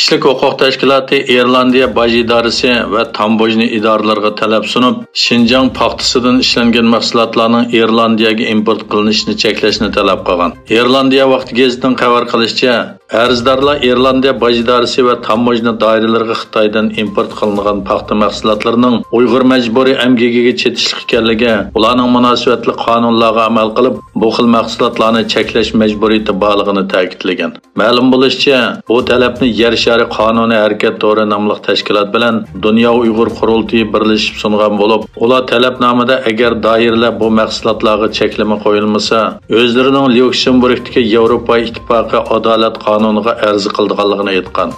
Kişilik hukuk teşkilatı İrlandiya Baş İdaresi ve Tambojni idarlarına talep sunup, Şinjan paxtasıdan işlengen mahsulotlarning İrlandiyaga import qilinishini cheklashni talab qilgan. İrlandiya vaqti gazetining xabar qilishicha, arzdorlar İrlandiya Baş İdaresi ve Tambojni doiralariga Xitoydan import qilingan paxta mahsulotlarining Uyg'ur majburiy emgigiga chetishlik ekanligi, ularning munosabatli qonunlarga amal qilib, bu xil mahsulotlarni cheklash majburiyati borligini ta'kidlagan. Ma'lum bo'lishicha, bu talabni Yer shari qonuniy harakat to'g'ri nomli tashkilot bilan Dunyo Uyg'ur qurultiyi birlashib sungan bo'lib, ular talabnomada agar doiralar bu mahsulotlarga cheklama qo'yilmasa, o'zlarining Lyuksemburgdagi Yevropa Ittifoqi adolat qonuniga arz qilganligini aytgan.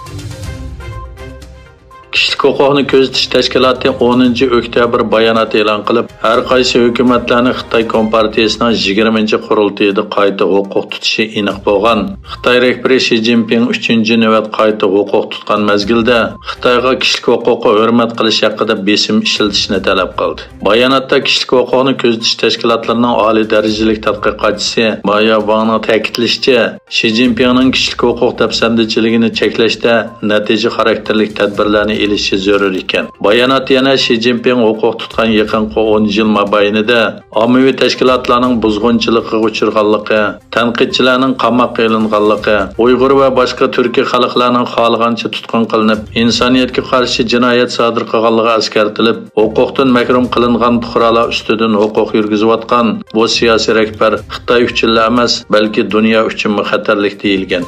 Kişilik hukukni kuzatish tashkiloti 10 oktyabr bayonot e'lon qilib, har qaysi hukumatlarning Xitoy Kompartiyasining 20-qurultayida qayta huquq tutishi aniq bo'lgan. Xitoy rahbari Xi Jinping 3-navbat qayta huquq tutgan mezgilda Xitoyga kişilik huquqni hurmat qilish haqida besim ishlatishni talab qildi. Bayonotda kişilik hukukni kuzatish tashkilotlarining oliy darajalik tadqiqotchisi Maya Wangning ta'kidlashicha, Xi Jinpingning kişilik huquq dafsandichiligini cheklashda natija xarakterli tadbirlarni elishi zarur ekan. Bayonot yana Xi Jinping huquq tutgan yaqinqi 10 yil mobaynida ommaviy tashkilotlarning buzg'unchiligiga uchraganligi, tanqidchilarning qamoqqa ilinganligi, Uyg'ur va boshqa turkiy xalqlarning xohlagancha tutqun qilinib, insoniyatga qarshi jinoyat sodir qilganligi eskartilib, huquqdan mahrum qilingan fuqarolar ustidan huquq yurgizayotgan bu siyosiy rahbar Xitoy uchun emas, balki dunyo uchun xatarlik deyilgan.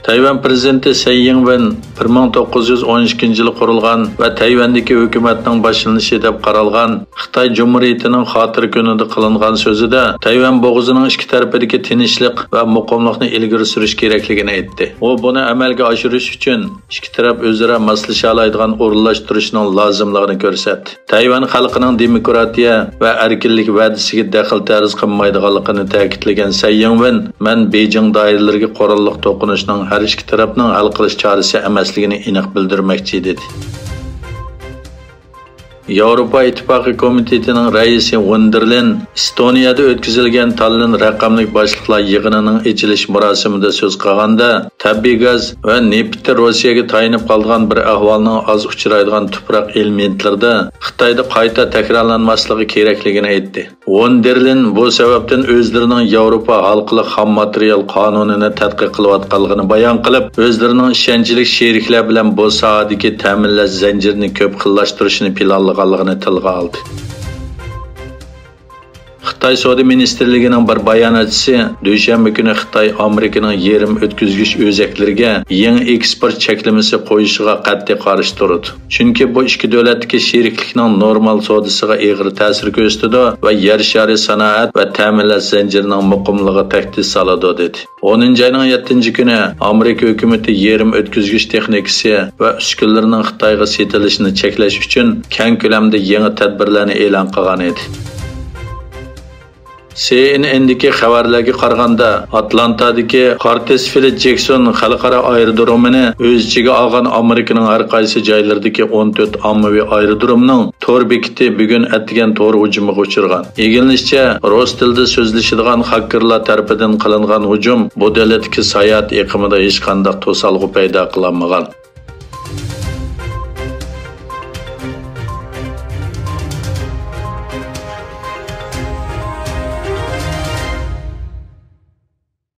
Tayvan prezidenti Tsai Ing-wen 1912-yili qurilgan va Tayvandagi hukumatning boshlanishi deb qaralgan Xitoy Jumhuriyatining xotir kunida qilingan so'zida Tayvan bo'g'ozining ikki tarafidagi tinchlik va muqimlikni ilgari surish kerakligini aytdi. U buni amalga oshirish uchun ikki taraf o'zaro moslasha oladigan o'rinlashtirishning lozimligini ko'rsatdi. Tayvan xalqining demokratiya va erkinlik va'dasiga daxl tarz qilmaydiganligini ta'kidlagan Tsai Ing-wen, "Men Beijing doiralariga qurolliq to'qinishning har ikki tarafning hal qilish chorasi emasligini aniq bildirmoqchi dedi. Yevropa Ittifoqi komitetining raisi von der Leyen Estoniyada o'tkazilgan Tallinn raqamli boshliqlar yig'inining ochilish marosimida so'z qilganda, tabiiy gaz va neftni Rossiyaga tayinib qolgan bir ahvolning oz uchraydigan tuproq elementlarida Xitoyda qayta takrorlanmasligi kerakligini aytdi. Von der Leyen bu sababdan o'zlarining Yevropa xalqli xom material qonunini tadqiq qilayotganligini bayon qilib, o'zlarining ishonchli sheriklar bilan bu sohadagi ta'minlash zanjirini ko'p xillashtirishni planlaganligini tilga oldi. Xitoy Savdo ministrligining bir bayonotchisi dushanba kuni Xitoy Amerikaning yerim o'tkazgich o'zaklariga yangi eksport cheklamasi qo'yishiga qat'iy qarshi turdi. Chunki bu ikki davlatdagi sheriklikning normal savdosiga og'ir ta'sir ko'rsatadi va yer shari sanoat va ta'minlash zanjirining muqimligiga tahdid soladi dedi. 10-oyning 7-kuni Amerika hukumati yerim o'tkazgich texnikasi va uskunalarining Xitoyga sotilishini cheklash uchun keng ko'lamda yangi tadbirlarni e'lon qilgan edi. CNN'dagi xabarlarga qaraganda, Atlantadagi Curtis-Phillips Jackson xalqaro aerodromini o'z ichiga olgan Amerikaning har qaysi joylaridagi 14 ommaviy aerodromning to'r bekiti bugun atgan to'r hujumiga uchragan. Egilishcha, rus tilida so'zlashadigan hakkerlar tarafidan qilingan hujum bu davlatdagi sayohat iqimida hech qanday to'salg'i paydo qilmagan.